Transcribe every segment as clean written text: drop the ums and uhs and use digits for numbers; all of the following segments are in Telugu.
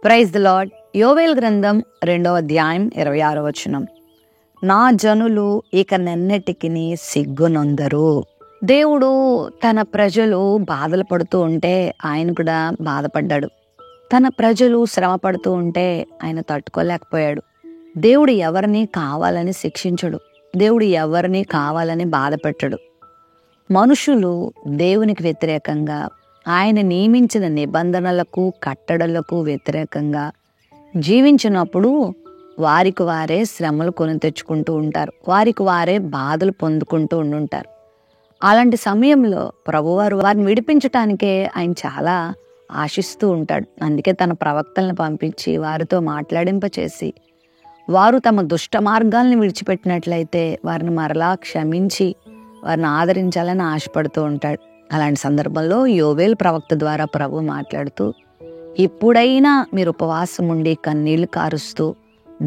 Praise the lord. యోవేలు గ్రంథం 2వ అధ్యాయం 26వ వచనం. నా జనులు ఇక నెన్నటికిని సిగ్గునొందరు. దేవుడు తన ప్రజలు బాధలు పడుతూ ఉంటే ఆయన కూడా బాధపడ్డాడు. తన ప్రజలు శ్రమ పడుతూ ఉంటే ఆయన తట్టుకోలేకపోయాడు. దేవుడు ఎవరిని కావాలని శిక్షించడు. దేవుడు ఎవరిని కావాలని బాధ పెట్టడు. మనుషులు దేవునికి వ్యతిరేకంగా, ఆయన నియమించిన నిబంధనలకు కట్టడలకు వ్యతిరేకంగా జీవించినప్పుడు వారికి వారే శ్రమలు కొని తెచ్చుకుంటూ ఉంటారు. వారికి వారే బాధలు పొందుకుంటూ ఉండుంటారు. అలాంటి సమయంలో ప్రభువారు వారిని విడిపించటానికే ఆయన చాలా ఆశిస్తూ ఉంటాడు. అందుకే తన ప్రవక్తలను పంపించి వారితో మాట్లాడింపచేసి వారు తమ దుష్ట మార్గాల్ని విడిచిపెట్టినట్లయితే వారిని మరలా క్షమించి వారిని ఆదరించాలని ఆశపడుతూ ఉంటాడు. అలాంటి సందర్భంలో యోవేలు ప్రవక్త ద్వారా ప్రభు మాట్లాడుతూ, ఇప్పుడైనా మీరు ఉపవాసం ఉండి కన్నీళ్లు కారుస్తూ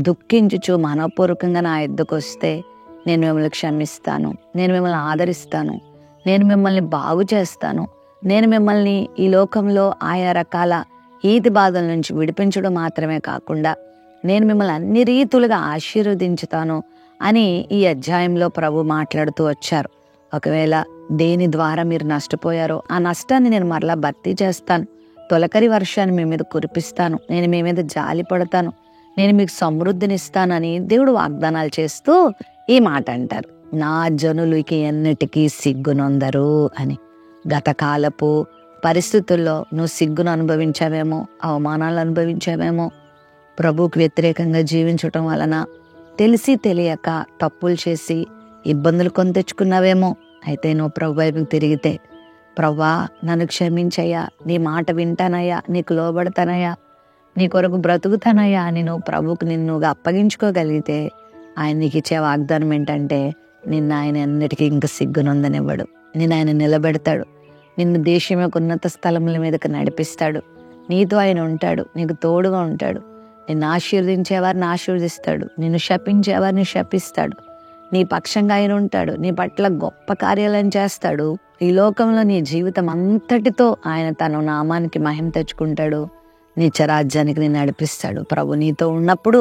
దుఃఖించుచు మనపూర్వకంగా నా ఎద్దుకు వస్తే నేను మిమ్మల్ని క్షమిస్తాను, నేను మిమ్మల్ని ఆదరిస్తాను, నేను మిమ్మల్ని బాగు చేస్తాను, నేను మిమ్మల్ని ఈ లోకంలో ఆయా రకాల ఈతి బాధల నుంచి విడిపించడం మాత్రమే కాకుండా నేను మిమ్మల్ని అన్ని రీతులుగా ఆశీర్వదించుతాను అని ఈ అధ్యాయంలో ప్రభు మాట్లాడుతూ వచ్చారు. ఒకవేళ దేని ద్వారా మీరు నష్టపోయారో ఆ నష్టాన్ని నేను మరలా భర్తీ చేస్తాను, తొలకరి వర్షాన్ని మీ మీద కురిపిస్తాను, నేను మీ మీద జాలి పడతాను, నేను మీకు సమృద్ధినిస్తానని దేవుడు వాగ్దానాలు చేస్తూ ఈ మాట అంటారు, నా జనులకి ఎన్నటికీ సిగ్గునొందరు అని. గతకాలపు పరిస్థితుల్లో నువ్వు సిగ్గును అనుభవించావేమో, అవమానాలు అనుభవించావేమో, ప్రభువుకు వ్యతిరేకంగా జీవించటం వలన తెలిసి తెలియక తప్పులు చేసి ఇబ్బందులు కొని తెచ్చుకున్నావేమో. అయితే నువ్వు ప్రభు వైపుకి తిరిగితే, ప్రవ్వా నన్ను క్షమించయ్యా, నీ మాట వింటానయ్యా, నీకు లోబడతానయ్యా, నీ కొరకు బ్రతుకుతానయ్యా అని నువ్వు ప్రభువుకు నిన్నుగా అప్పగించుకోగలిగితే ఆయన నీకు ఇచ్చే వాగ్దానం ఏంటంటే, నిన్ను ఆయన ఎన్నిటికీ ఇంకా సిగ్గునొందనివ్వడు. నిన్ను ఆయన నిలబెడతాడు, నిన్ను దేశం యొక్క ఉన్నత స్థలముల మీదకి నడిపిస్తాడు, నీతో ఆయన ఉంటాడు, నీకు తోడుగా ఉంటాడు. నిన్ను ఆశీర్వదించేవారిని ఆశీర్వదిస్తాడు, నిన్ను శపించేవారిని శపిస్తాడు, నీ పక్షంగా ఆయన ఉంటాడు, నీ పట్ల గొప్ప కార్యాలను చేస్తాడు. ఈ లోకంలో నీ జీవితం అంతటితో ఆయన తన నామానికి మహిమ తెచ్చుకుంటాడు, నిత్యరాజ్యానికి నేను నడిపిస్తాడు. ప్రభు నీతో ఉన్నప్పుడు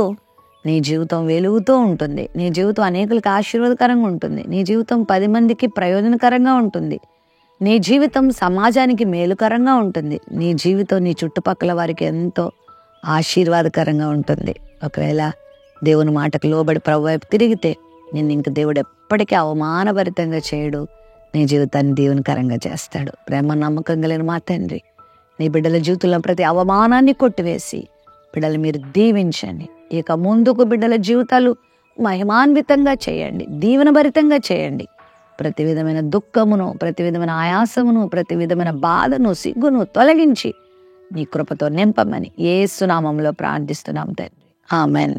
నీ జీవితం వెలుగుతూ ఉంటుంది, నీ జీవితం అనేకులకు ఆశీర్వాదకరంగా ఉంటుంది, నీ జీవితం 10 మందికి ప్రయోజనకరంగా ఉంటుంది, నీ జీవితం సమాజానికి మేలుకరంగా ఉంటుంది, నీ జీవితం నీ చుట్టుపక్కల వారికి ఎంతో ఆశీర్వాదకరంగా ఉంటుంది. ఒకవేళ దేవుని మాటకు లోబడి ప్రభు వైపు తిరిగితే నిన్ను ఇంక దేవుడు ఎప్పటికీ అవమానభరితంగా చేయడు, నీ జీవితాన్ని దేవునికరంగా చేస్తాడు. ప్రేమ నమ్మకం కలిగిన మా తండ్రి, నీ బిడ్డల జీవితంలో ప్రతి అవమానాన్ని కొట్టివేసి బిడ్డలు మీరు దీవించండి. ఇక ముందుకు బిడ్డల జీవితాలు మహిమాన్వితంగా చేయండి, దీవెనభరితంగా చేయండి. ప్రతి విధమైన దుఃఖమును, ప్రతి విధమైన ఆయాసమును, ప్రతి విధమైన బాధను, సిగ్గును తొలగించి నీ కృపతో నింపమని యేసు నామములో ప్రార్థిస్తున్నాం తండ్రి. ఆమెన్.